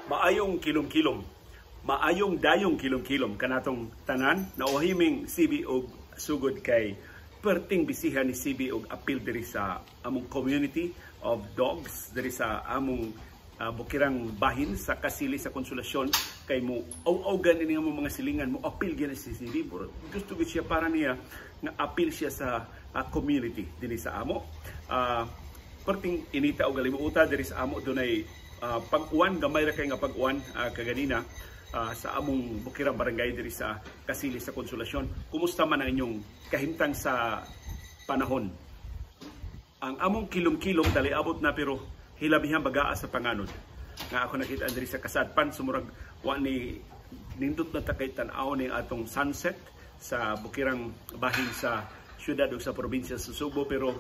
maayong kilom-kilom, maayong dayong kilom-kilom kanatong tanan na uhiming CB og sugod kay perting bisihan ni CB og apil diri sa among community of dogs diri sa among bukirang bahin sa Kasili sa Konsolasyon kay mo aw-awgan ini nga mga silingan mo apil gyud si CB. Gusto gid siya para niya nga apil siya sa community diri sa amo. Perting inita og galimuota diri sa amo dunay pag-uwan, gamay ra kay nga pag-uwan kaganina sa among bukirang barangay diri sa Kasili sa Konsolasyon. Kumusta man ang inyong kahimtang sa panahon? Ang among kilom-kilom dali abot na pero hilabihan bagaa sa panganod. Nga ako nakita diri sa Kasadpan sumurag wa ni nindot na takay tan-aw ni atong sunset sa bukirang bahin sa syudad o sa probinsya sa Subo, pero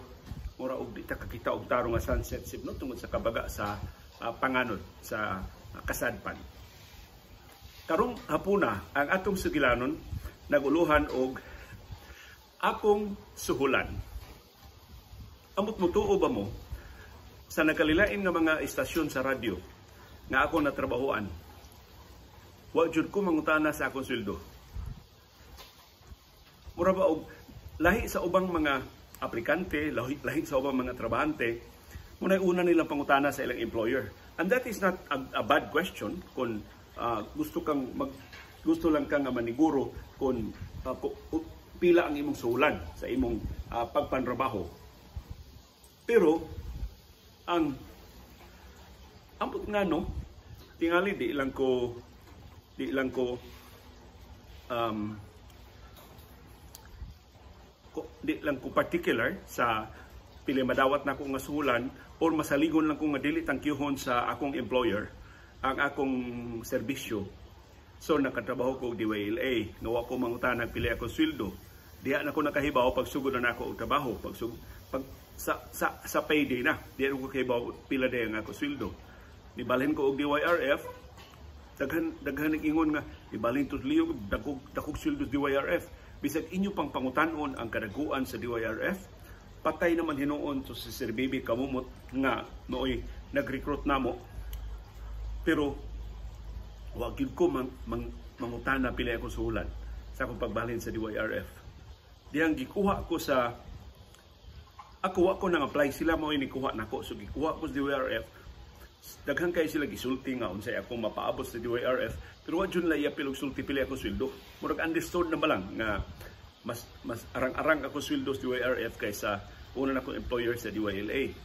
mura og di ta kakita og tarong nga sunset sibno tungod sa kabaga sa panganod sa Kasadpan. Karong hapuna ang atong sugilanon naguluhan og akong suhulan. Amot mo tuo ba mo sa nakalilain nga mga istasyon sa radyo nga ako natrabahoan, wa jud ko mangutana sa akong sweldo. Mura ba og lahi sa ubang mga aplikante, lahi sa ubang mga trabahante, muna una nilang pangutana sa ilang employer. And that is not a bad question kung gusto lang kang maniguro kung pila ang imong suhulan sa imong pagpantrabaho. Pero ang ambot nga no, tingali di lang ko particular sa pili madawat na akong masuhulan or masaligon lang ko nga dili tangkihon sa akong employer ang akong serbisyo. So nakatrabaho ko og DYLA, nawa ko mangutana pili akong sweldo. Diha na ko nakahibaw pag sugod na ako og trabaho, sa payday na. Diha ko kahibaw pila day ang akong sweldo. Nibalhin ko og DYRF, daghan ingon nga nibalhin to liog dakog sweldo DYRF. Bisag inyo pang pangutanon ang kadaguan sa DYRF, patay naman hinuon to si Sir Bibi kamumot nga nooy nag-recruit namo. Pero wag gyud ko mangutana pila akong suhulan sa akong pagbalhin sa DYRF. Diyang gikuha ko sa ako nang apply sila mo ini kuha nako, so gikuha ko sa DYRF. Daghan kay sila gisulti nga unsay akong mapaabot sa DYRF, pero wa jud la iapil og sulti pili ako sweldo. Murag understood na ba lang nga mas arang-arang ako sweldo sa DYRF kaysa una na akong employer sa DYLA.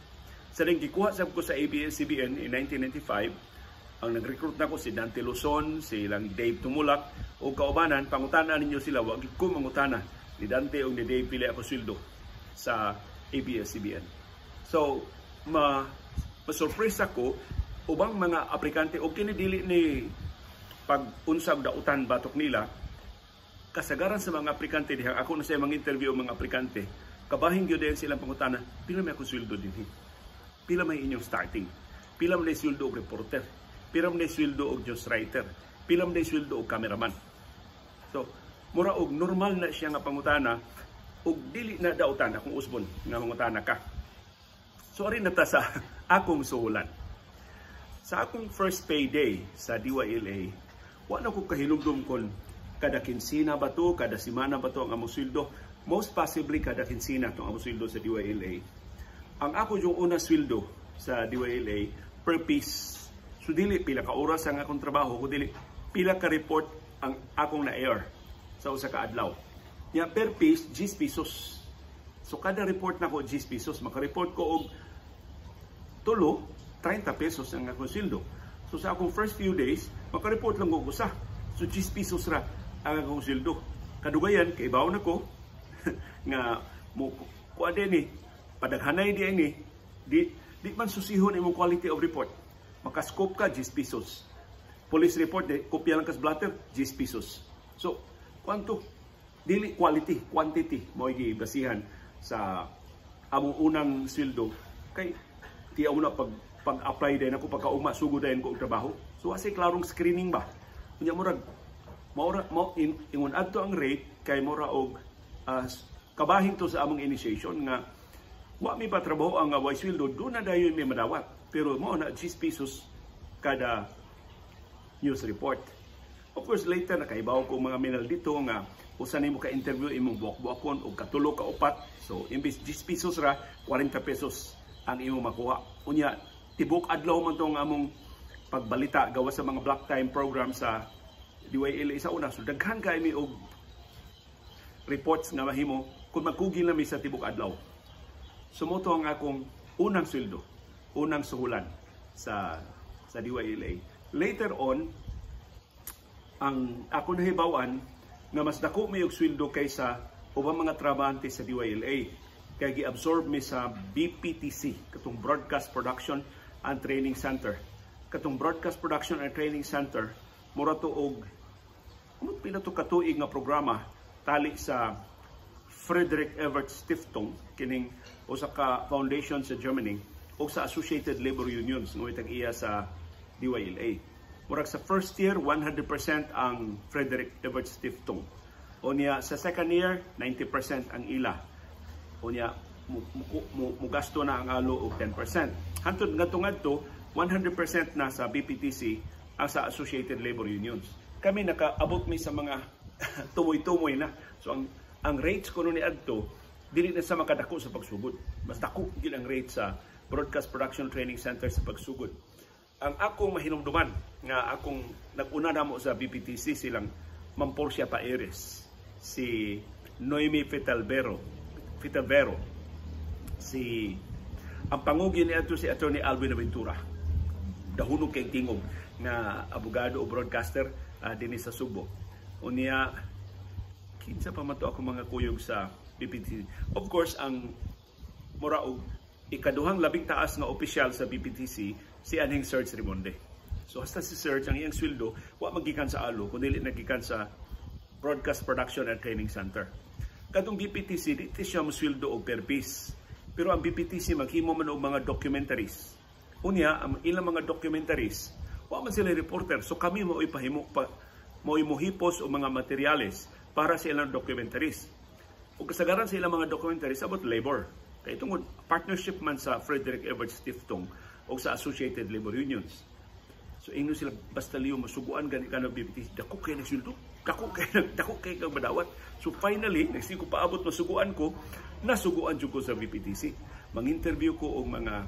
Sa ring gikuha sab ko sa ABS-CBN in 1995, ang nag-recruit na ko si Dante Luzon, si lang Dave Tumulak o kaubanan. Pangutana ninyo sila, wag ko mangutana ni Dante o ni Dave pili ako sweldo sa ABS-CBN. So ma-surprise ako ubang mga aplikante o kinidili ni pag-unsag dautan batok nila. Kasagaran sa mga aplikante dihang ako na sa mga interview mga aplikante, kabahin gyud din silang pangutana, pila may akong sweldo dinhi? Pila may inyong starting? Pila may sweldo og reporter? Pila may sweldo og news writer? Pila may sweldo og cameraman? So, mura og normal na siya nga pangutana og dili na dautan akong usbon nga mangutana ka. So ari na ta sa akong suhulan. Sa akong first payday sa DYLA, wa na ko kahinumdum kon kada kinsina ba to, kada semana ba to ang among sweldo. Most possibly kada kinsina to ang among sweldo sa DYLA. Ang ako yung una sweldo sa DYLA per piece. So dili pila ka oras ang akong trabaho, kundi pila ka report ang akong na-air sa usa ka adlaw. Ya per piece 10 pesos. So kada report na ko 10 pesos, maka-report ko og tulo 30 pesos ang akong sweldo. So sa akong first few days, maka-report lang ko usa. So 10 pesos ra ang akong sweldo. Kadugayan kay bawo na ko nga mo kuha din padaghanay di man susihon imong quality of report. Maka-scope ka 10 pesos. Police report kopya lang kas blatter 10 pesos. So kwanto dili quality, quantity mo gibasihan sa among unang sweldo kay di ako na pag-apply din ako pagkauma sugod din ko og trabaho. So asay klarong screening ba. Unya murag ingon adto ang rate kay mura og kabahin to sa among initiation nga wa mi patrabaho ang way sweldo do na dayon mi madawat, pero mo na 10 pesos kada news report. Of course, later nakaibaw ko mga minal dito nga usa nimo ka interview imong buak-buakon og katulo ka upat. So imbis 10 pesos ra, 40 pesos ang imong makuha. Unya tibok adlaw man tong among pagbalita gawa sa mga block time program sa DYLA sa una. So daghan kay mi og reports nga mahimo kung magkugil na mi sa tibok adlaw. Sumoto ang akong unang sweldo, unang suhulan sa DYLA. Later on, ang ako nahibawan nga mas dako may og sweldo kaysa ubang mga trabahante sa DYLA. Kaya gi-absorb mi sa BPTC, katong Broadcast Production and Training Center. Katong Broadcast Production and Training Center, mura to og pinato katuig nga programa tali sa Friedrich Ebert Stiftung, kining usa ka foundation sa Germany, o sa Associated Labor Unions nga tag-iya sa DYLA. Murag sa first year 100% ang Friedrich Ebert Stiftung. O niya sa second year 90% ang ila. O niya mugasto na ang alo og 10%. Hantod ngadto 100% na sa BPTC ang sa Associated Labor Unions. Kami nakaabot mi sa mga tumoy-tumoy na. So ang rates ko ni adto dili na sa makadako sa pagsugod. Mas dako gid ang rate sa Broadcast Production Training Center sa pagsugod. Ang akong mahinumduman nga akong nag-una namo sa BPTC silang Ma'am Porcia Paeres, si Noemi Fitalvero, si ang pangugi ni ato si Attorney Alvin Aventura, dahunog kay tingog nga abogado o broadcaster dinhi sa Subo. Unya kinsa pa man to ako mga kuyog sa BPTC. Of course, ang mura og ikaduhang labing taas nga opisyal sa BPTC si Anhing Serge Rimonde. So hasta si Serge ang iyang sweldo wa magikan sa alo kundi nagikan sa Broadcast Production and Training Center. Kadtong BPTC dito siya mo sweldo og per piece. Pero ang BPTC maghimo man og mga documentaries. Unya ang ilang mga documentaries wa man sila reporter, so kami mo ipahimo mo imuhipos og mga materyales para sa ilang documentaries. Ug kasagaran sa ilang mga documentaries about labor. Kay tungod partnership man sa Friedrich Ebert Stiftung o sa Associated Labor Unions. So ingno sila basta liyo masuguan gani kana BPTC, dako kay nagsuldo, dako kay kag madawat. So finally nagsiko paabot masuguan ko, nasuguan jud ko sa BPTC. Mang-interview ko og mga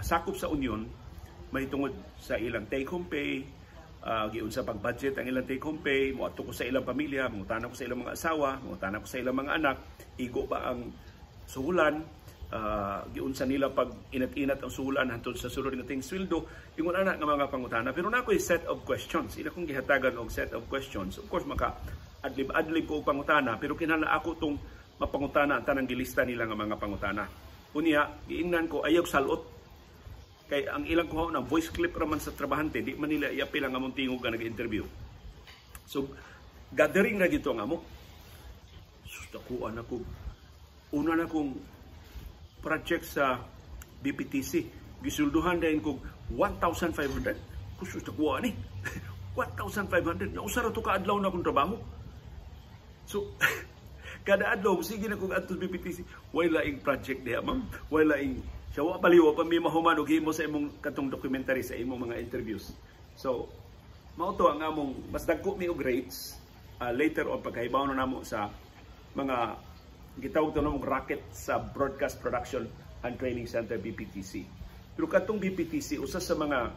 sakop sa union mahitungod sa ilang take home pay, giunsa pag budget ang ilang take home pay, moadto ko sa ilang pamilya, mangutana ko sa ilang mga asawa, mangutana ko sa ilang mga anak, igo ba ang suhulan, giunsa nila pag inat-inat ang suhulan hantod sa sulod nga ting sweldo, ingon ana nga mga pangutana. Pero na ako'y set of questions, ila kong gihatagan og set of questions. Of course maka adlib ko og pangutana, pero kinahanglan ako tong mapangutana ang tanang gilista nila nga mga pangutana. Unya giingnan ko ayaw salot. Kay ang ilang kuha na voice clip raman sa trabahante, di man nila iapil ang among tingog nga nag-interview. So, gathering na dito ang amo. Sustakuan ako. Una na kong project sa BPTC. Gisulduhan dahil kong 1,500. Sustakuan eh. 1,500. Nausara to kaadlaw na akong trabaho. So, kada adlaw, sige na kong ato BPTC. Wala ing project diya, ma'am. Wala ing siya wa paliwa pa may mahuman og himo sa imong katong documentary sa imong mga interviews. So, mao to ang among mas dagko mi og rates later on pagkahibaw na namo sa mga gitawag to namong racket sa Broadcast Production and Training Center BPTC. Pero katong BPTC usa sa mga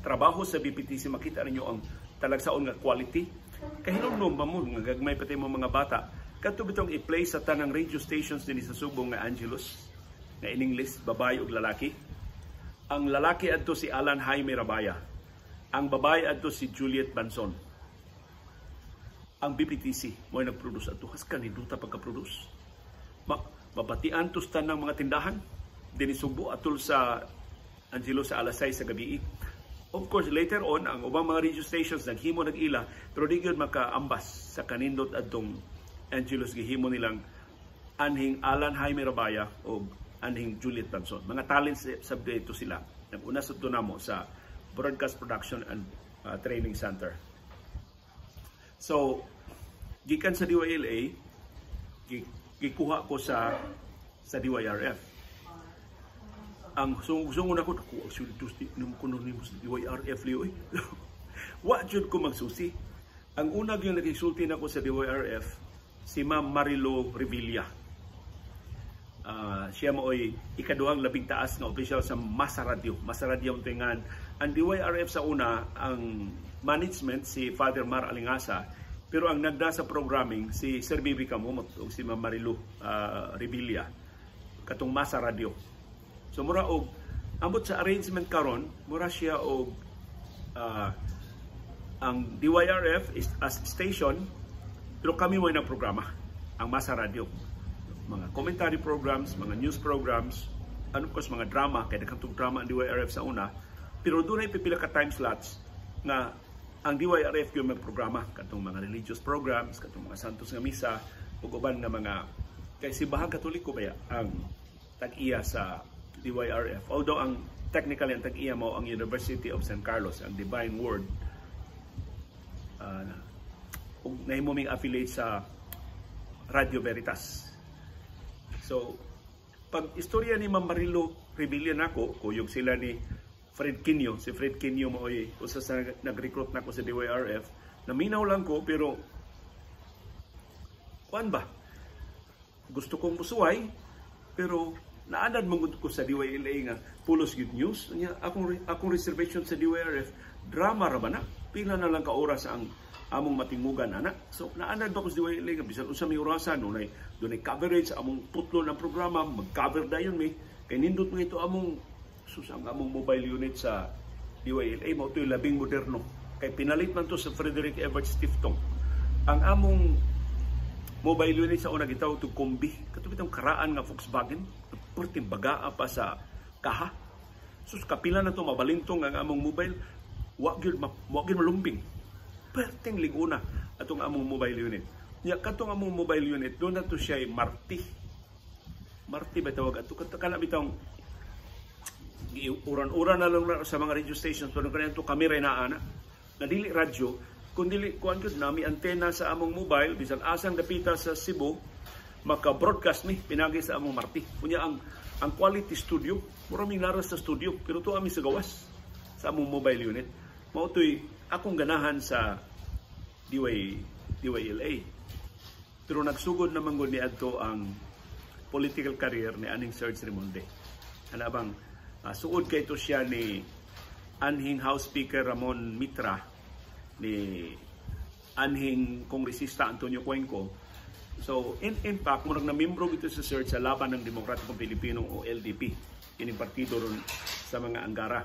trabaho sa BPTC makita ninyo ang talagsaon nga quality. Kahinom ba mo nga gagmay pati mo mga bata. Kadto bitong i-play sa tanang radio stations dinhi sa Subo nga Angelus na in English, babae ug lalaki. Ang lalaki adto si Alan Jaime Rabaya. Ang babae adto si Juliet Banson. Ang BPTC mo nag-produce adto. Has kaniduta pagka-produce. Mabatian to stand ng mga tindahan. Dinisugbo atol sa Angelo sa alas 6 sa gabi. Of course, later on, ang ubang mga radio stations naghimo nag-ila, pero di yun makaambas sa kanindot adtong Angelos gihimo nilang anhing Alan Jaime Rabaya o anhing Juliet Banson. Mga talent subject sila. Nag-una sa tunamo sa Broadcast Production and Training Center. So, gikan sa DYLA, gikuha ko sa DYRF. ang sungon ako sweldos di nimo kuno nimo sa DYRF liyo eh. Wa jud ko magsusi. Ang una gyud nagsulti nako sa DYRF si Ma'am Marilo Revilla. Siya mooy ikaduhang labing taas nga opisyal sa Masa Radio. Masa Radio ang tingan. Ang DYRF sa una, ang management si Father Mar Alingasa, pero ang nagda sa programming si Sir Bibi Kamumot o si Ma'am Marilo Revilla katong Masa Radio. So mura og ambot sa arrangement karon, mura siya og ang DYRF is as station, pero kami mo ng programa, ang Masa Radio. Mga commentary programs, mga news programs, ano course mga drama, kaya nakatong drama ang DYRF sa una, pero doon ay pipila ka time slots na ang DYRF yung may programa, katong mga religious programs, katong mga santos nga misa, ug uban nga mga, kay simbahan katoliko ba ang tag-iya sa DYRF. Although ang technically ang tag-iya mo ang University of San Carlos, ang Divine Word, nahimuming affiliate sa Radio Veritas. So, pag istorya ni Ma'am Marilo Revilla nako, kuyog sila ni Fred Quinio. Si Fred Quinio mo ay usa sa nag-recruit nako sa DYRF. Naminaw lang ko, pero kuan ba? Gusto kong musuway, pero naanad mong ko sa DYLA nga pulos good news. Akong reservation sa DYRF, drama ra ba na? Pila na lang ka oras ang among matingugan ana. So naanad ba ko sa DYLA nga bisan unsa may orasan dunay coverage sa among putlo ng programa, mag-cover dayon mi. Kay nindot mo ito among susang among mobile unit sa DYLA mao toy labing moderno. Kay pinalit man to sa Frederick Everett Stiftong. Ang among mobile unit sa una gitawag to Kombi. Katong bitong karaan nga Volkswagen, perting bagaa pa sa kaha. Sus kapila na to mabalintong ang among mobile, wa gyud malumbing. Perting liguna atong among mobile unit. Nya katong among mobile unit do na to siya Marti. Marti ba tawag ato kana bitong uran-uran na lang sa mga radio stations pero kanang to kamera na ana. Nadili radyo kundi kuan gud nami antena sa among mobile bisan asang dapita sa Cebu maka-broadcast mi pinagi sa among Marti. Kunya ang quality studio, maraming naras sa studio pero to ami sa gawas sa among mobile unit. Mao toy akong ganahan sa DYLA. Pero nagsugod naman gud niadto ang political career ni Aning Serge Remonde. Ana bang suod kay to siya ni anhing House Speaker Ramon Mitra, ni anhing Kongresista Antonio Cuenco. So in fact murag na membro ito sa Serge sa Laban ng Demokratikong Pilipino o LDP, kining partido ron sa mga Anggara.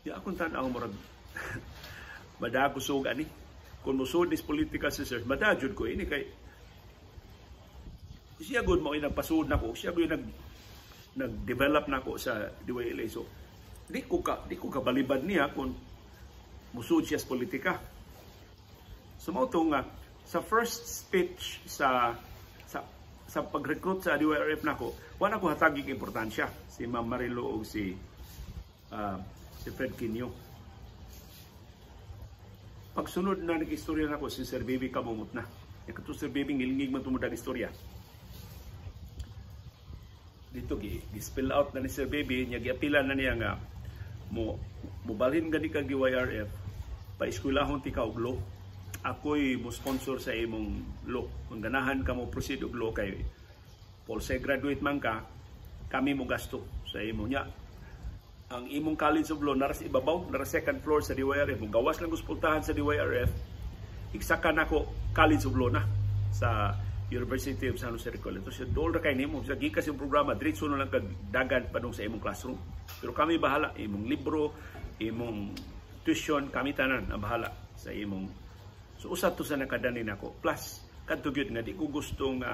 Di akong tanaw murag madago sug ani kung musud is politika sa Serge, madajud ko ini kay siya gud mo nagpasud nako, siya gud nag-develop nako sa DYLA. So di ko ka balibad niya kung musud siya sa politika. So mao to nga sa first speech sa pag-recruit sa DYRF nako, wala ko hatagig importansya si Ma'am Marilo o si Fred Quinio. Pagsunod na nag-istorya nako si Sir Bibi Kamumot na. Ikato Sir Bibi ngilingig man tumudag istorya. Dito gi-spill out na ni Sir Bibi, niya giapila na niya nga mobalhin gani kag DYRF pa eskwelahon ti ka og law. Ako'y mo sponsor sa imong law. Kung ganahan ka mo proceed og law kay Polsec graduate man ka, kami mo gasto sa imo nya. Ang imong College of Law naras ibabaw, naras second floor sa DYRF. Kung gawas lang guspultahan sa DYRF, iksakan ako College of Law na sa University of San Jose Recol. Ito siya, dool na kayo nimo. Sa gikas yung programa, diretso na lang kagdagan pa sa imong classroom. Pero kami bahala, imong libro, imong tuition, kami tanan ang bahala sa imong. So, usap to sa nakadanin ako. Plus, kadtugyot nga, di ko gustong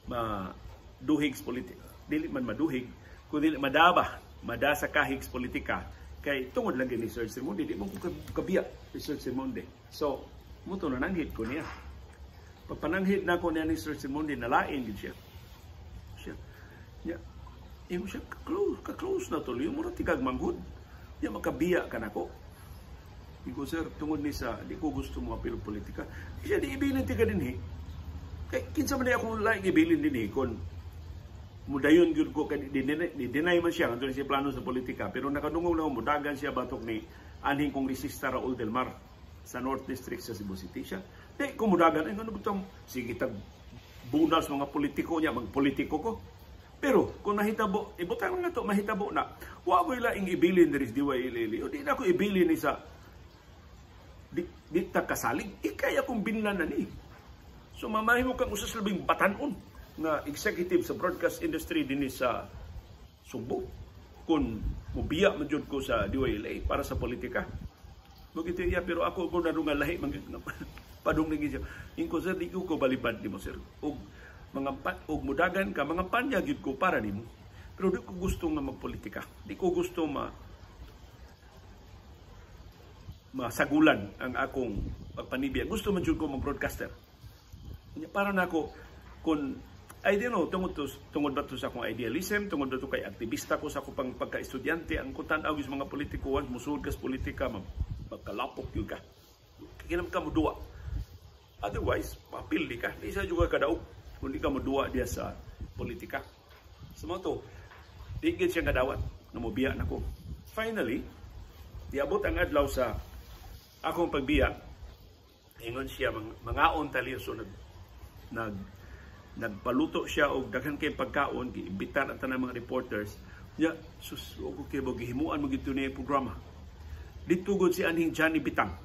maduhig sa politika. Dili man maduhig, kundi mada sa kahig sa politika. Kay tungod lang ni Sir Simonde, di mo ko kabiya ni Sir Simonde. So, muto na nanghit ko niya. Pagpananghit na ko niya ni Sir Simonde, nalain din siya. Niya, imo siya, ka-close na tuloy. Yung mura tigag manghud. Niya, makabiya ka na ko. Iko, sir, tungod ni sa, di ko gusto mo apil politika. Siya, di ibilin tiga din kay kinsa man akong laing ibilin din kung mudayon gyud ko kay deny man siya ngadto siya plano sa politika, pero nakadungog na mudagan siya batok ni anhing kongresista Raul Del Mar sa North District sa Cebu City siya. Di ko mudagan ay ngano butang sige tag bunas mga politiko niya, magpolitiko ko. Pero kung mahitabo, ibutang na to, mahitabo na. Wa ko laing ibilin diri sa DYLL. O di na ko ibilin ni sa di ta kasalig. Ikaya kong binlan na ni. So mamahimo kang usas labing batanon nga executive sa broadcast industry din sa Subo. Kung mubiya man jud ko sa DYLA para sa politika. Bukit iya, pero ako kung nadungan lahi padung lagi siya. Ingko sir, di ko balibad ni mo sir. Og mudagan ka, mga panya gyud ko para nimo. Pero di ko gusto nga magpolitika. Di ko gusto masagulan ang akong pagpanibya. Gusto man jud ko mag-broadcaster. Para na ako, kung, I don't know, tungod ba to sa akong idealism, tungod ba to kay aktivista ko sa akong pagka-estudyante, ang kutan awis mga politikuan, musud kas politika, magkalapok yun ka. Kinam ka mo duwa. Otherwise, papildi ka. Isa juga kadaog kung di ka maduwa diya sa politika. Sa mga to, digid siya kadawat na mubiya na ko. Finally, diabot ang adlaw sa akong pagbiya. Ingon siya, mangaon taliyo. So, nagpaluto siya o daghan kay pagkaon, giimbitan ang tanang mga reporters. Nya, sus, ako kayo gihimuan mo gito niya programa. Ditugod si anhing Johnny Bitang,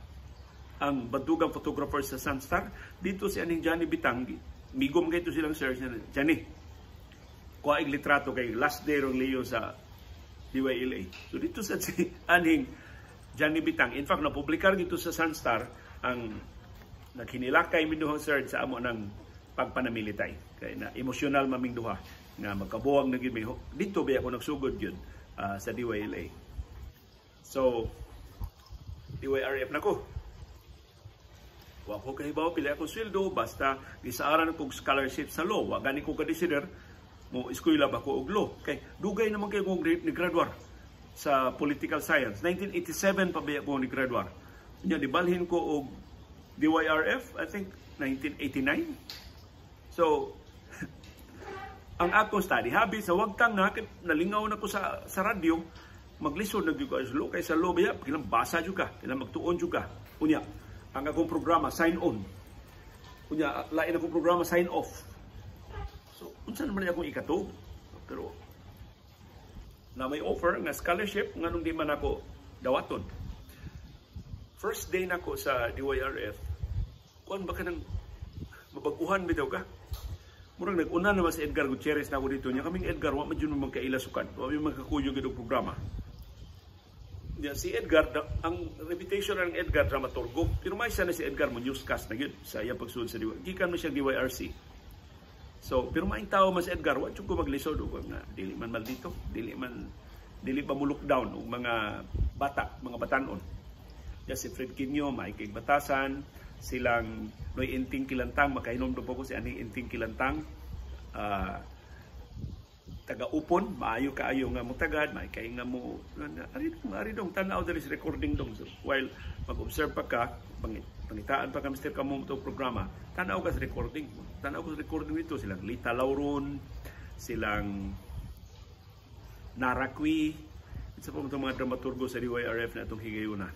ang bantugang photographer sa Sunstar. Dito si aning Johnny Bitang, migom kayo silang search na, Johnny, kuha ig litrato kay last day rong Leo sa DYLA. So dito sa si aning Johnny Bitang, in fact, napublikar dito sa Sunstar ang naghinilakay minuhang search sa amo ng pagpanamilitay. Kaya na emosyonal maming duha nga magkabuwag na gid dito ba ako nagsugod yun sa DYLA. So, DYRF na ko. Wa ko kahibaw pila akong sweldo basta gisaaran kog scholarship sa law. Wa gani ko ka-consider mo eskwela ba ko og law. Kay dugay naman kay kong ni-graduar sa political science. 1987 pa ba ako ni-graduar. Nya dibalhin ko og DYRF, I think 1989. So ang akong study habit sa wagtang na nalingaw na ko sa radyo, maglisod na gyud ko sa law kay sa law ba kinang basa jud ka, kinang magtuon jud ka. Unya ang akong programa, sign on. Kunya, lain akong programa, sign off. So, unsa naman akong ikato? Pero, na may offer nga scholarship, nga nung di man ako dawaton. First day na ako sa DYRF, kuan ba ka nang mabaguhan bitaw ka? Murang nag-una naman si Edgar Gutierrez na ako dito niya. Kaming Edgar, wa man dyan magkailasukan. Wa man magkakuyo gito programa. Yeah, si Edgar, ang reputation ng Edgar dramaturgo. Pero may isa na si Edgar mo newscast na yun sa iyang pagsunod sa DYRC. Gikan mo siyang DYRC. So, pero maing tao man si Edgar, wala ko maglisod o na dili man maldito, dili pa mo lockdown o mga bata, mga batanon. Yeah, si Fred Quinio, Mike Batasan, silang Noy Inting Kilantang, makahinom po ko si Aning Inting Kilantang, taga-upon, maayo kaayo nga mo tagad, may kay nga mo, ari dong, tanaw dali sa recording dong. So, while mag-observe pa ka, pangitaan pa ka, Mr. Kamo itong programa, tanaw ka sa recording. Tanaw ko sa recording nito, silang Lita Lauron, silang Narakwi, isa po itong mga dramaturgo sa DYRF na itong higayuna.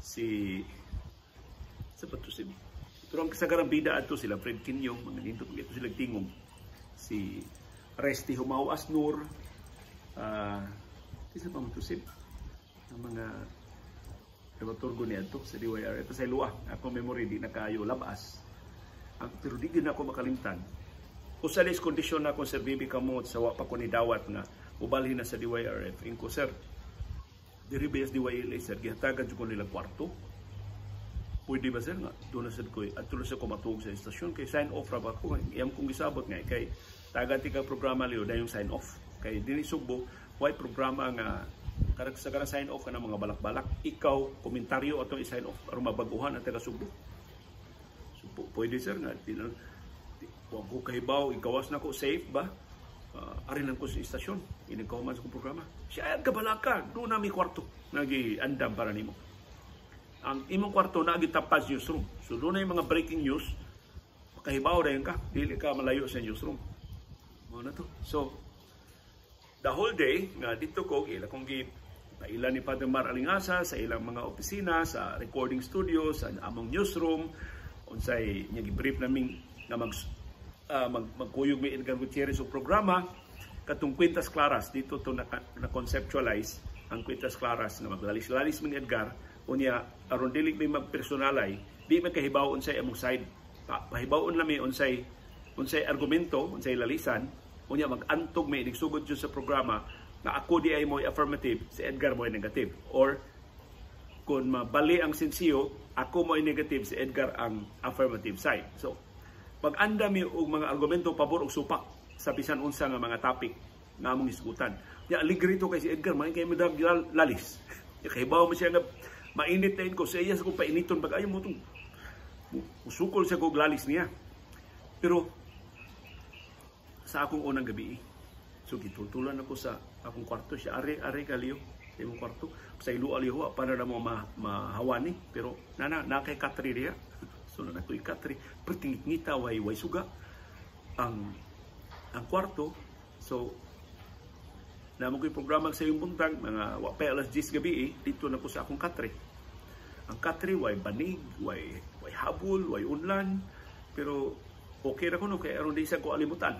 Sa Patusim. Pero ang kasagarang bida ato sila, Fred Quinio, mga nito, ito silang tingong. Si Resti Humao Asnur, isa pa Matusim, ang mga dramaturgo niya ito sa DYRF. Ito sa Ilua, ako memory di na kayo labas. Pero di din ako makalimtan. Usalis kondisyon na akong Sir Bibi Kamot sa wapa ko ni Dawat nga ubalhin na sa DYRF. Inko, sir, diri ba sa DYLA, sir, gihatagan ko nila kwarto. Pwede ba, sir, nga? Doon na, sir, ko, at tuloy sa kumatug sa istasyon, kay sign off ra ba ko. Iyam kong gisabot nga, kay taga-tika programa liyo na yung sign off. Kay dinisugbo, white programa nga, sa karang sign off ka ng mga balak-balak, ikaw, komentaryo atong i-sign off, para mabaguhan ang taga-sugbo. So, pwede, sir, nga, huwag ko kahibaw, ikawas na ko, safe ba? Arin lang ko sa istasyon, inigkawaman sa kong programa. Siya ay kabalaka, doon na may kwarto, nag-andam para nimo. Ang imong kwarto na agitapas newsroom. So doon na yung mga breaking news, makahibaw na yun ka, dili ka malayo sa newsroom. Mga na to. So, the whole day nga dito ko ila kung ilan ni Padre Mar Alingasa sa ilang mga opisina, sa recording studio, sa among newsroom, unsay niya gibrief namin nga magkuyog may Edgar Gutierrez o programa katong Quintas Claras. Dito to na-conceptualize ang Quintas Claras nga maglalis-lalis min Edgar unya aron dili may magpersonalay, di man kahibaw unsay among side. Pahibawon lami unsay argumento, unsay lalisan, unya mag-antog may igsugod sa programa na ako di ay mo'y affirmative, si Edgar mo'y negative. Or, kung mabali ang sensiyo, ako mo'y negative, si Edgar ang affirmative side. So, pag-anda mi og mga argumento pabor og supak sa bisan unsa nga mga topic nga among isgutan. Ya aligrito kay si Edgar, may kay madag lalis. Kahibaw mo siya nga mainit na ko sa iya sa kung painiton pag ayaw mo itong usukol siya kong lalis niya. Pero, sa akong unang gabi, so gitutulan ako sa akong kwarto, siya ari kaliyo sa imong kwarto, sa ilo aliho para na mo mahawani, pero kay katri diya. So na nakoy katri, pertingit-ngita way suga ang kwarto. So namo ko'y programa sa iyong buntag, mga wapay alas 10 gabi, dito na ko sa akong katri. Ang katri way banig, way habol, way unlan, pero okay na ko no, kaya aron di sa ko alimutan.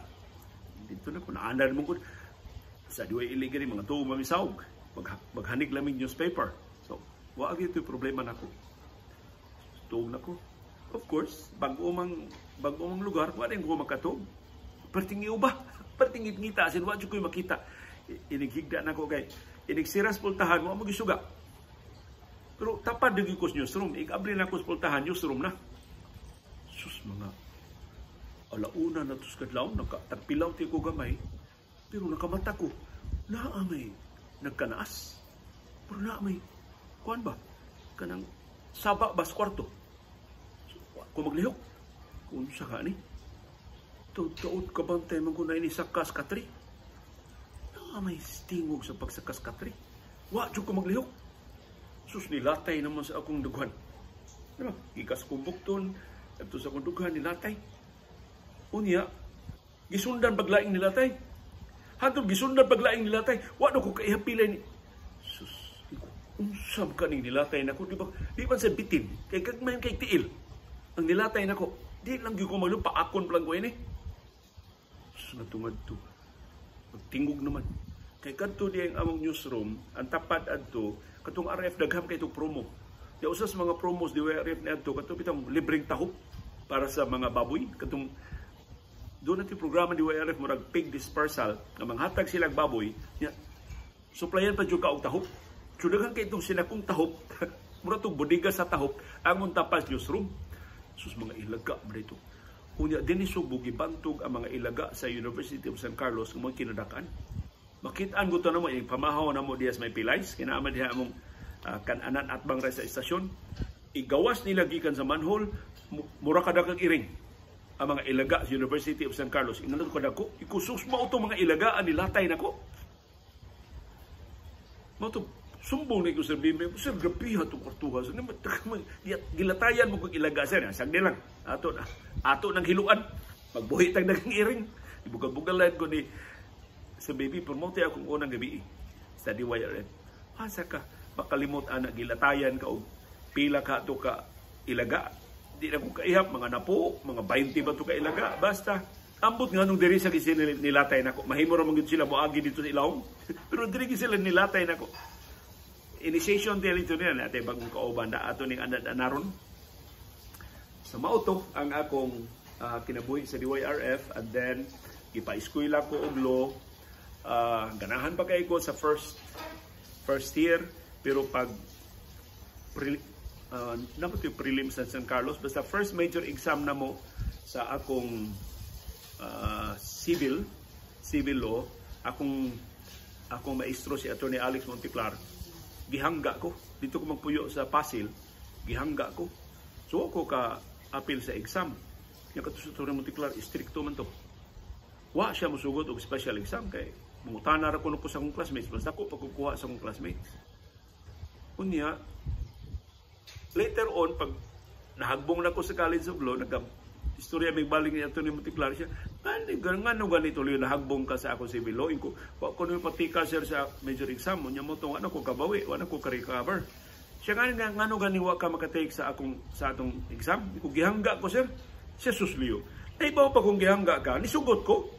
Dito na ko, naandar mo ko sa diway iligan mga tuong mamisawag, maghanig laming newspaper. So, wag ito yung problema na ko. Tuong na ko. Of course, bago mang lugar, wala yung ko makatog. Pertingi uba, pertingit ngita, asin wala ko yung makita. Inighigda na ko kay, inigsiras pultahan, wala mo gisuga. Pero tapad din ko sa newsroom, ikabli na ko sa pultahan, newsroom na. Sus, mga alauna na ito sa kadlaw, tagpilaw ti ko gamay, pero nakamata ko, naamay nagkanaas. Pero naamay, kuhan ba? Kanang saba bas kwarto. So, kung maglihok, kung sa ka ni, taod ka bang tayo ko na ini sakas katri? Naamay stingog sa pagsakas katri. Wa, dyan ko maglihok. Sus, nilatay naman sa akong dughan. Diba? Ikas kong bukton, ito sa akong dughan, nilatay. Unya, gisundan paglaing nilatay. Hatod gisundan paglaing nilatay. Wala ko kaihapilay ni... Sus, unsam ka ning nilatay na ko. Di ba sa bitin? Kay kagmayan kay tiil. Ang nilatay na ko. Di lang yung kumalupa. Akon lang ko ini. Sus, natungad to. Magtingog naman. Kay kanto di ang among newsroom, ang tapad adto, katong RF dagham kay itong promo. Di usas mga promos di RF na adto, katong pitang libreng tahop para sa mga baboy. Katong doon natin programa di YRF murag pig dispersal na manghatag silang baboy niya suplayan pa jud ka og tahop. Sudagan kay itong sinakong tahop mura tong bodega sa tahop ang muntapas newsroom. Sus, mga ilaga ba dito. Kunya dinhi Subo gibantog ang mga ilaga sa University of San Carlos ng mga kinadakan. Makitaan ko to na mo yung pamahaw na mo dias may pilays kinaaman diha among kananan at bangray sa istasyon. Igawas nila gikan sa manhole mura kada kag iring ang mga ilaga sa University of San Carlos. Inalat ko na ko, ikusus mo ito mga ilagaan, nilatay na ko. Mato, sumbong na ko sa bimbe, sir, gabiha itong kwartuha. Gilatayan mo kong ilaga, sir. Sagdi lang, ato ng hiluan. Magbuhit ang naging iring. Ibugal-bugalan ko ni sa baby, promote akong unang gabi sa DYRN. Asa ka, makalimot anak, gilatayan ka o pila ka ito ka ilaga. Di na ko kaihap, mga napo, mga 20 ba ito kailaga. Basta, ambot nga nung diri sa gisi nilatay na ko. Mahimo ramang sila moagi dito sa Ilawong. Pero diri sila nilatay na ko. Initiation din ito nila natin bagong kauban na ato ning anaron. Sa mauto ang akong kinabuhi sa DYRF and then ipa-eskwela ko og law. Ganahan pa kay ko sa first year pero pag naman ito yung prelims sa San Carlos. Basta first major exam na mo sa akong civil law, akong maestro si Atty. Alex Monteclar, gihangga ko. Dito ko magpuyo sa Pasil, gihangga ko. So ako ka-appeal sa exam. Yung kato sa Atty. Monteclar, stricto man to. Wa siya musugod og special exam kay mungutanar ako ko sa akong classmates. Basta ako pagkukuha sa akong classmates. Unya, later on, pag nahagbong na ko sa College of Law, istorya may baling ni Atty. Monteclar siya, Ngano ganito liyo nahagbong ka sa ako si Biloin ko. Wa ko nung patika sir sa major exam mo nya mo tong ano ko kabawi, wala ko ka-recover. Siya nga ngano gani wa ka makatake sa atong exam. Ko gihangga ko sir. Siya susliyo. Naibaw pa kung gihangga ka, nisugot ko.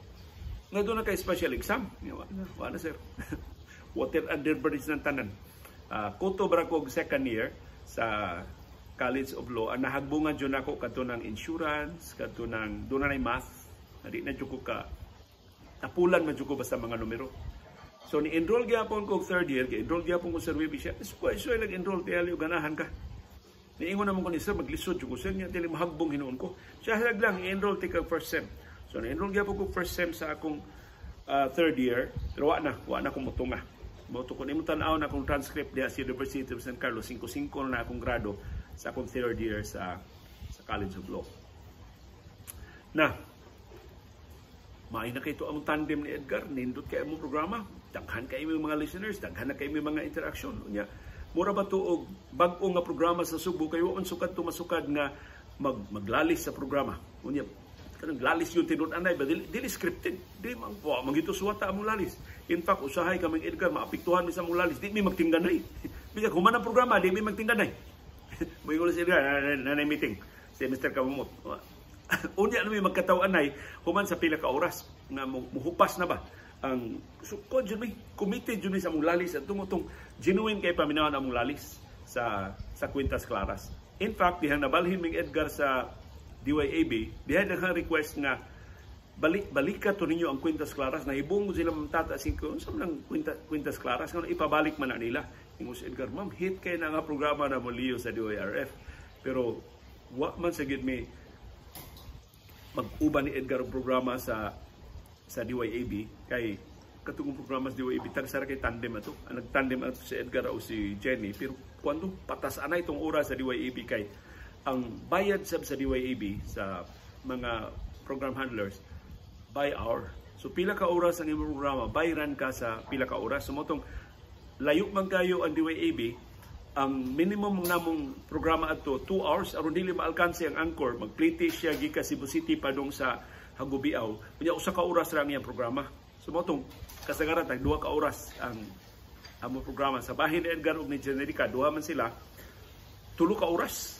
Nga doon na kay special exam. Wala sir. Water under bridge ng tanan. Kuto bara ko second year sa College of Law. Ang nahagbungan dyan ako kato ng insurance, kato ng doon na math. Hindi na dyan ko ka tapulan man dyan ko basta mga numero. So ni-enroll gyapon ko third year, enroll gyapon ko sa Ruby siya. So nag-enroll tayo ganahan ka. Niingon naman ko ni sir, maglisod ko sir niya, dili mahagbong hinuon ko. Siya lang, i-enroll take first sem. So na-enroll gyapon ko first sem sa akong third year, pero wa na akong mutunga. Moto ko, imong tanaw na akong transcript diya sa University of San Carlos, 5-5 na akong grado sa akong third year sa College of Law. Na, maay na kayo ang tandem ni Edgar, nindot kayo mong programa, daghan kayo yung mga listeners, daghan na kayo yung mga interaction. Mura ba ito o bag-o nga programa sa Subo, kayo ang sukad tumasukad nga maglalis sa programa. Kanang lalis yung tinun-anay ba? Dili scripted. Dili mangito suwata among lalis. In fact, usahay kaming Edgar, maapiktuhan mi sa among lalis. Di mi magtingganay. Bisag human ang programa, di mi magtingganay. May ulo si Edgar, nanay meeting. Si Mr. Kamumot. Unya na may magkatawanay, human sa pila ka oras. Nga muhupas na ba? Ang sukod dyan may committed dyan sa among lalis. At tumutong genuine kay paminawan among lalis sa Quintas Claras. In fact, dihang nabalhin ming Edgar sa DYAB, dihay na request nga balikat to ninyo ang Quintas Claras na ibong sila mamtata singko sa nang Quintas Claras nga ipabalik man na nila. Ingon si Edgar, ma'am, hit kay na nga programa na moliyo sa DYRF. Pero wa man sa gid may mag-uban ni Edgar ang programa sa DYAB kay katungong programa sa DYAB tagsara kay tandem ato. Ang nagtandem ato si Edgar o si Jenny, pero kuando patas anay itong oras sa DYAB kay ang bayad sa DYAB sa mga program handlers by hour. So pila ka oras ang imong programa, bayran ka sa pila ka oras. So motong layo man kayo ang DYAB, ang minimum namong programa ato 2 hours aron dili maalkanse ang anchor, magpliti siya gikan Cebu City padung sa Hagubiaw. Kunya usa ka oras ra ang iyang programa. So motong kasagaran tag 2 ka oras ang among programa sa bahin ni Edgar ug ni Generica, duha man sila 3 ka oras.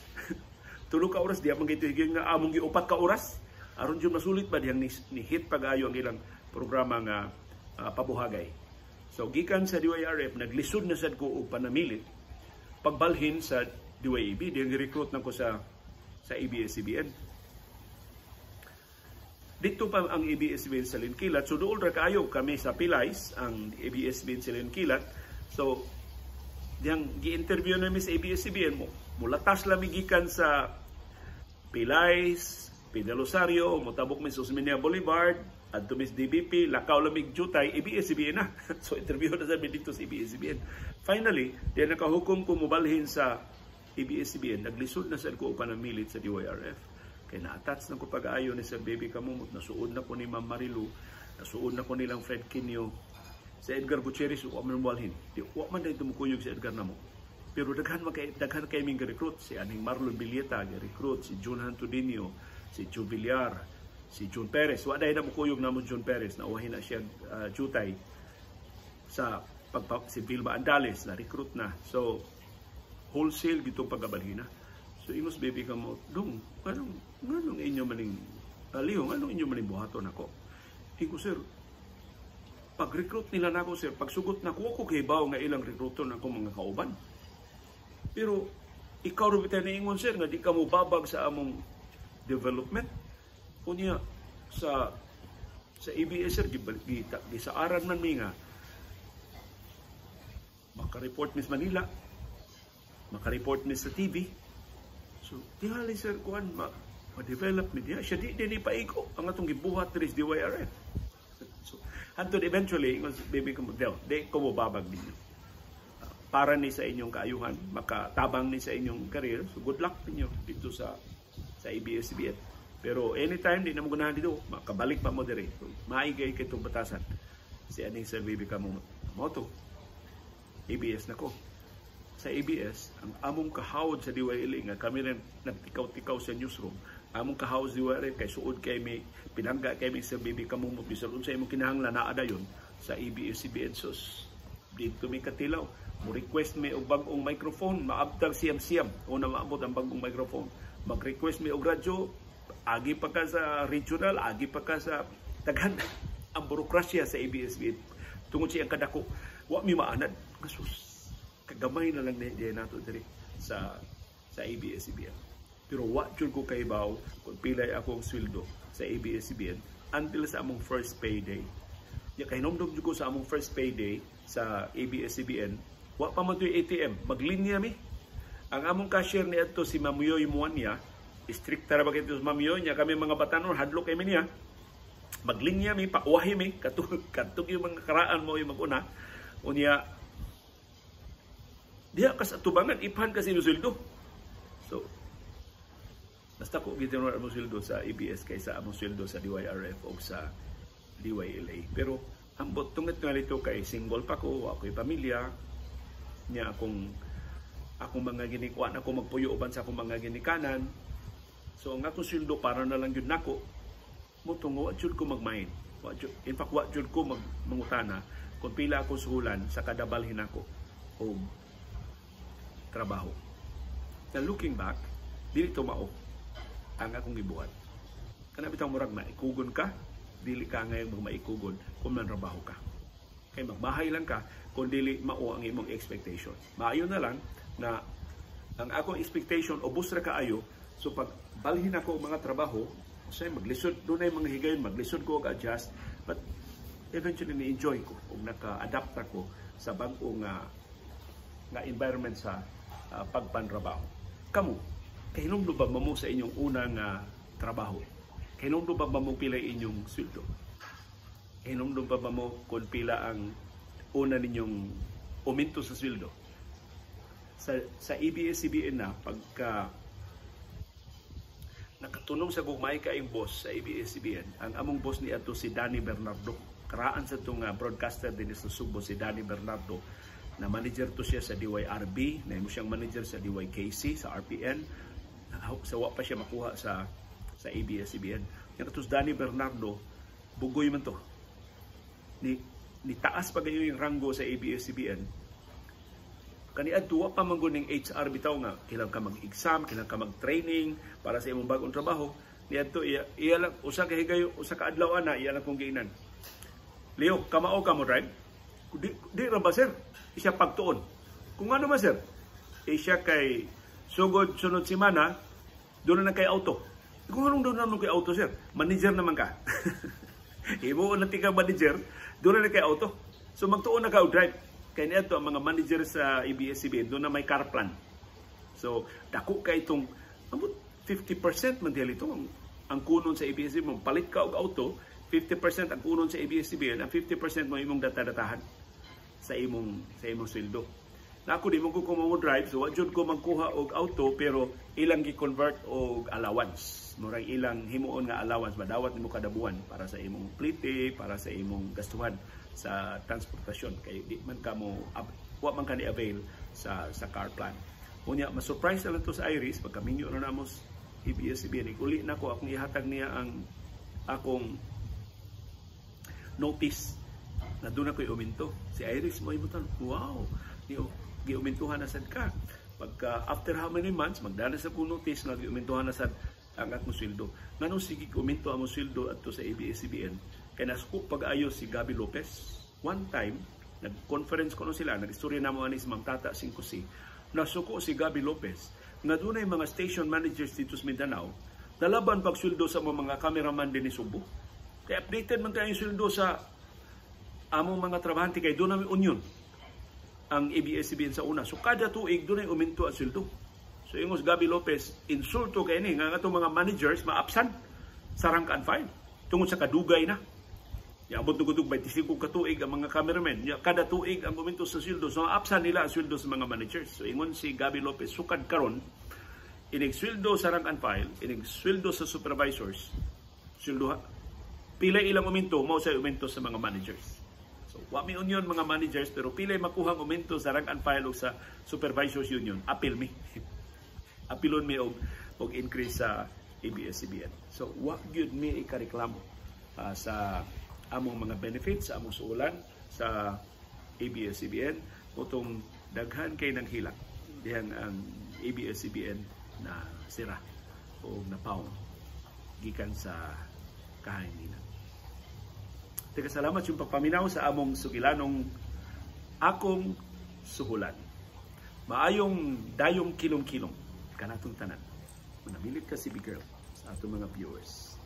3 ka oras diya man gituhigin nga among gi-4 ka oras aron jud masulit ba diyang ni hit pag-ayo ang ilang programa nga pabuhagay. So gikan sa DYRF naglisod na sad ko og panamilit pagbalhin sa DYAB, diyang recruit na ko sa ABS-CBN. Dito pa ang ABS-CBN sa Linkilat. So doon ra kaayo kami sa Pilies ang ABS-CBN sa Linkilat. So diyang gi-interview namin sa ABS-CBN mo. Mulatas lamig gikan sa Pilies, Pidalosario, mutabok mi sa Osmeña Boulevard, at tumis DBP, lakaw lamig jutay, ABS-CBN na. So interview na sabi dito sa ABS-CBN. Finally, diyan nakahukom ko mubalhin sa ABS-CBN, naglisod na sa ko panamilit sa DYRF. Kaya na-attach na ko pag-aayo ni Sir Baby Kamumot, nasuod na ko ni Ma'am Marilu, nasuod na ko nilang Fred Quinio, sa Edgar Gutierrez, huwag man mubalhin. Huwag man dahil tumukuyog sa Edgar na mo. Pero daghan kay ming recruit, si Aning Marlon Bilieta, recruit si Jun Hantudinio, si Joe Villar, si Jun Perez. Wa dahil na mukuyog na mo Jun Perez, nauwahin na siya jutay sa si Vilma Andales na recruit na. So wholesale gitong pagabalhin na. So ingos baby ka mo, dong, anong inyo maning aliyong, anong inyo maning buhaton ako? Iko sir, pag-recruit nila nako sir, pagsugot na ko kibaw nga ilang recruiter na ako mga kauban. Pero ikaw rin tayo naingon sir nga di ka mo babag sa among development. Kunya sa ABS sir gisaaran man mi nga maka-report mis Manila, maka-report mis sa TV. So tihali sir kuan ma-develop mi diya siya di paiko ang atong gibuhat diri sa DYRF. So hantod eventually baby ko model di ko mo babag ninyo para ni sa inyong kaayuhan, makatabang ni sa inyong career. So good luck ninyo dito sa ABS-CBN. Pero anytime di na mo gunahan dito, makabalik pa mo diri. So, maigay kay itong batasan. Si aning Sir Baby Kamoto. ABS na ko. Sa ABS, ang among kahawod sa DYLA nga kami rin nagtikaw-tikaw sa newsroom, among ka-house DYRF kay suod kay may pinangga kay Mr. Bibi kamumot bisan unsay imong kinahanglan naa dayon sa ABS-CBN. sus dito may katilaw mo request may og bag-ong microphone maabtag siyam-siyam una maabot ang bag-ong microphone, mag-request may og radyo agi pa ka sa regional, agi pa ka sa daghan ang burokrasya sa ABS-CBN tungod siyang kadako wa mi maanad sus kagamay na lang diyan nato diri sa ABS-CBN. Pero wa jud ko kaibaw kung pilay akong sweldo sa ABS-CBN until sa among first payday. Ya kahinomdom jud ko sa among first payday sa ABS-CBN, wa pa man to'y ATM, maglinya mi. Ang among cashier ni adto si Ma'am Yoy Muanya, stricta ra ba kay Ma'am Yoy nya kami mga batanon hadlok kay niya. Maglinya mi, pauwahi mi, katug yung mga karaan mo yung maguna. Unya diha kas atubangan iphan kasi yung sweldo. So basta ko gitin mo among sweldo sa ABS kaysa among sweldo sa DYRF o sa DYLA. Pero ambot tungod nga nito kay single pa ko, ako'y pamilya niya akong mga ginikuan ako magpuyo uban sa akong mga ginikanan. So ang akong sweldo para na lang yun nako mutungo at jud ko magmain. In fact, wa jud ko mangutana kung pila akong suhulan sa kada balhin ako o trabaho. Na looking back, dili to mao ang akong gibuhat. Kana bitang murag maikugon ka, dili ka ngayon maikugon kung manrabaho ka. Kay magbahay lang ka kung dili mao ang imong expectation. Maayo na lang na ang akong expectation ubos ra kaayo, so pag balhin ako mga trabaho, say maglisod dunay mga higayon, maglisod ko og adjust, but eventually ni-enjoy ko ug naka-adapt ako sa bag-o nga environment sa pagpanrabaho. Kamo, kahinumdo ba mo sa inyong unang trabaho? Kahinumdo ba mo pila inyong sweldo? Kahinumdo ba mo kung pila ang una ninyong uminto sa sweldo? Sa ABS-CBN na pagka nakatunog sa gugmay kaayong boss sa ABS-CBN, ang among boss ni ato si Danny Bernardo. Karaan sa itong broadcaster din sa Subo, si Danny Bernardo, na manager to siya sa DYRB, na mo siyang manager sa DYKC, sa RPN. Sawa pa siya makuha sa ABS-CBN. Yung atos Danny Bernardo, bugoy man to. Ni taas pa ganyan yung ranggo sa ABS-CBN. Kaniadto pa man guning HR bitaw nga kailangan ka mag-exam, kailangan ka mag-training para sa imong bagong trabaho. Niadto iya lang usa ka higayon, usa ka adlaw ana iya lang kong giinan. Leo, kamao ka mo drive? Di ra ba sir? Isya pagtuon. Kung ano ba sir? Isya kay sugod sunod semana doon na kay auto. Kung anong doon naman kay auto sir? Manager naman ka. Imo na tika manager, doon na kay auto. So magtuon na ka og drive. Kaya niya ang mga manager sa ABS-CBN, doon na may car plan. So, dako ka itong 50% man dahil ito. Ang kunon sa ABS-CBN, palit ka og auto, 50% ang kunon sa ABS-CBN, ang 50% mo imong data-datahan sa imong sweldo. Na ako di mo ko drive, so wajud ko magkuha og auto, pero ilang gi-convert og allowance. Murag ilang himuon nga allowance, madawat nimo kada buwan para sa imong plite, para sa imong gastuhan sa transportasyon kay di man ka mo wa man ka ni avail sa car plan. Unya ma-surprise lang to sa Iris pagka minyo na namo ABS-CBN, uli na ko akong ihatag niya ang akong notice na doon ako'y uminto. Si Iris mo imutan, wow, giumintuhan na sad ka. Pagka after how many months magdana sa akong notice nga giumintuhan na sad ang akong sweldo. Nganong sige uminto ang sweldo adto sa ABS-CBN? Kaya nasuko pag-ayo si Gabby Lopez. One time, nag-conference ko no sila, nag-istorya na mo ani si Mang Tata 5C. Nasuko si Gabby Lopez nga dunay mga station managers dito sa Mindanao nalaban pagsweldo sa mga cameraman din ni Subo. Kaya updated man kayo yung sweldo sa among mga trabahante kay doon namin union ang ABS-CBN sa una. So kada tuig doon ay uminto ang sweldo. So ingos Gabby Lopez, insulto kay ni nga atong mga managers ma-absent sa rank and file tungod sa kadugay na. Abot nugutog 25 katuig ang mga cameramen. Kada tuig ang uminto sa sweldo. So absan nila ang sweldo sa mga managers. So ingon si Gabby Lopez, sukad karon inig sweldo sa rank and file, inig sweldo sa supervisors, sweldo pilay ilang uminto, mao say uminto sa mga managers. So wa mi union mga managers, pero pilay makuhang uminto sa rank and file o sa supervisors union. Appeal mi. Apilon mi og increase sa ABS-CBN. So wa gyud mi ikareklamo sa among mga benefits sa among suulan sa ABS-CBN utong daghan kay nang hilak dihan ang ABS-CBN na sira o napaw gikan sa kahanginan. Teka, salamat yung pagpaminaw sa among sugilanong akong suhulan. Maayong dayong kilong-kilong kanatong tanan. Manamilit ka si Big Girl sa atong mga viewers.